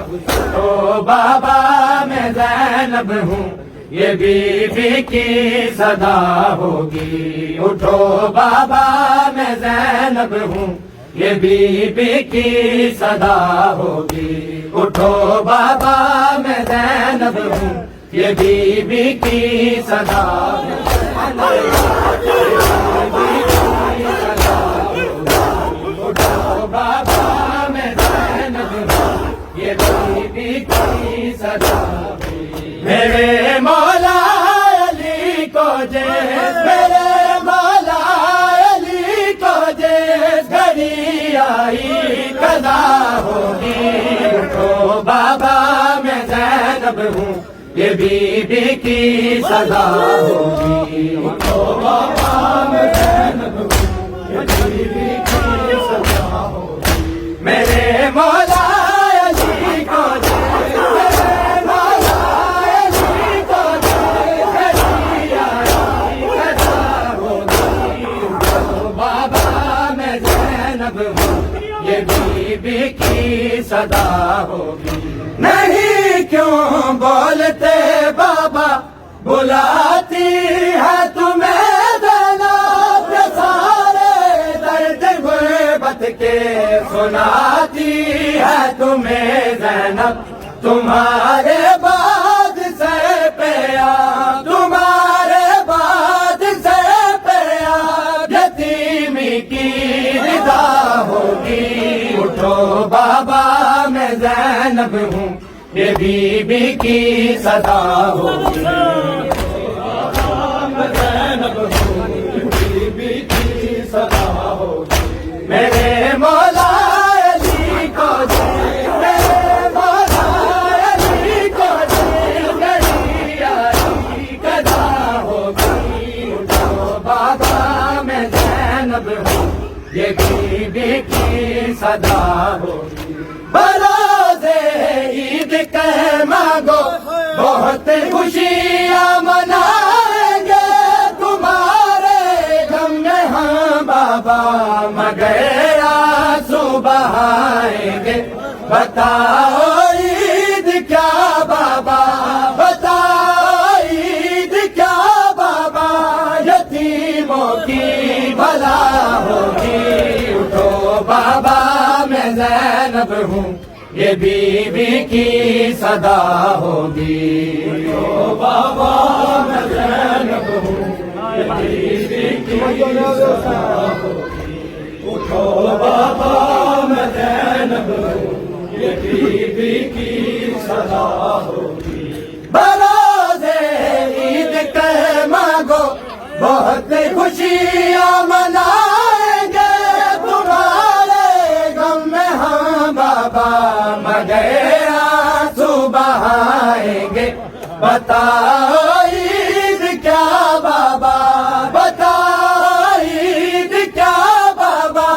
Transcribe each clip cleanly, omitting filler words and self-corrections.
تو بابا میں زینب ہوں یہ بی بی کی صدا ہوگی، اٹھو بابا میں زینب ہوں یہ بی بی کی صدا ہوگی، اٹھو بابا میں زینب ہوں یہ بی بی کی صدا ہوگی، اٹھو بابا میں زینب ہوں یہ بی بی کی صدا ہوگی۔ میرے مولا علی کو جیس، میرے مولا علی کو جیس گھڑی آئی قضا ہوگی، اٹھو بابا میں زینب ہوں یہ بی بی کی صدا ہوگی، اٹھو بابا میں زینب ہوں یہ بی بی کی صدا ہوگی۔ میرے مولا علی کو جیس، میرے مولا علی کو جیس گھڑی آئی قضا ہوگی، اٹھو بابا میں زینب ہوں یہ بی بی کی صدا ہوگی۔ نہیں کیوں بولتے بابا بلاتی ہے تمہیں زینب، سارے درد غربت کے سناتی ہے تمہیں زینب، تمہارے بعد سے پیا، تمہارے بعد سے پیا یتیمی کی رضا ہوگی، اٹھو بابا میں زینب ہوں یہ بی بی کی صدا ہوگی، بابا میں زینب ہوں یہ بی بی کی صدا ہوگی۔ میرے مولا علی کو جیس، میرے مولا علی کو جیس گھڑی آئی قضا ہوگی، اٹھو بابا میں زینب ہوں یہ بی بی کی صدا ہوگی۔ بروزے عید کہہ مانگو بہت خوشیاں منائیں گے، تمہارے غم میں ہاں بابا مگر آنسو بہائیں گے، بتاؤ عید کیا بابا، بتاؤ عید کیا بابا یتیموں کی بھلا ہوگی، اٹھو بابا میں زینب ہوں یہ بی بی کی صدا ہوگی، اٹھو بابا میں زینب ہوں یہ بی بی کی صدا ہوگی، اٹھو بابا میں زینب ہوں یہ بی بی کی صدا ہوگی۔ بروزے عید کہہ مانگو بہت خوشیاں منائیں گے، تمہارے غم میں ہاں بابا مگر آنسو بہائیں گے، بتاؤ عید کیا بابا، بتاؤ عید کیا بابا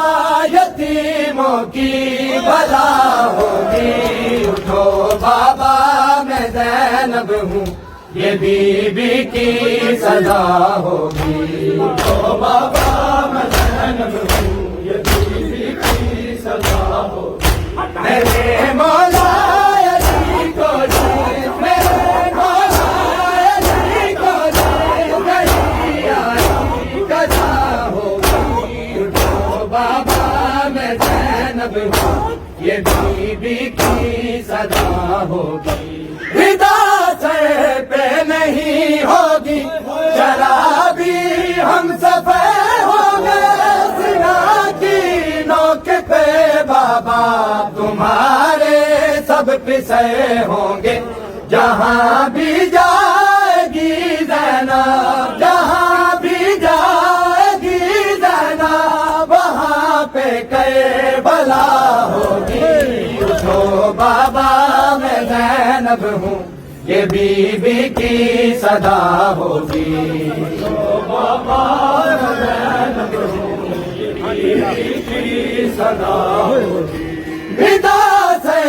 یتیموں کی بھلا ہوگی، اٹھو بابا میں زینب ہوں یہ بی بی کی صدا ہوگی، اٹھو بابا میں زینب ہوں یہ بی بی کی صدا ہوگی۔ میرے مولا علی کو جیس، میرے مولا علی کو جیس گھڑی آئی قضا ہوگی، اٹھو بابا میں زینب ہوں یہ بی بی کی صدا ہوگی۔ رضا سر پہ نہیں ہوگی شرابی ہم سفید ہوں گے، سنا کی نوک پہ بابا تمہارے سب پسے ہوں گے، جہاں بھی جائے گی زینب، جہاں بھی جائے گی زینب وہاں پہ کربلا ہوگی، اٹھو بابا میں زینب ہوں یہ بی بی کی صدا ہوگی، اٹھو بابا میں زینب ہوں یہ بی بی کی صدا ہوگی۔ رضا سے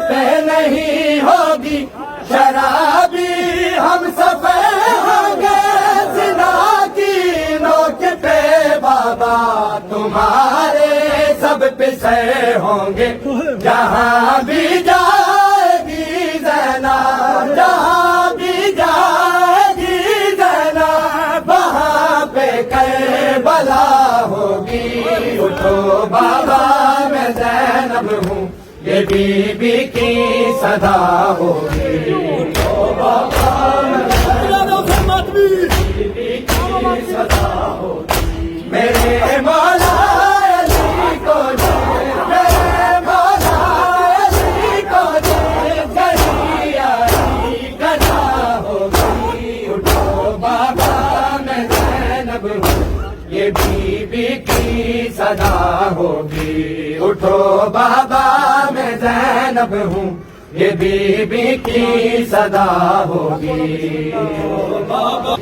پہ نہیں ہوگی شرابی ہم سفید ہوں گے، زنا کی نوک پہ بابا تمہارے سب پسے ہوں گے، جہاں بھی جائے زینب ہوں یہ بی بی کی صدا ہوگی اٹھو بابا بی بی کی صدا ہوگی میرے مولا علی کو دے میرے مولا علی کو دے گلی علی گدا ہوگی اٹھو بابا میں زینب ہوں یہ بی بی کی صدا ہوگی اٹھو بابا میں زینب ہوں یہ بی بی کی صدا ہوگی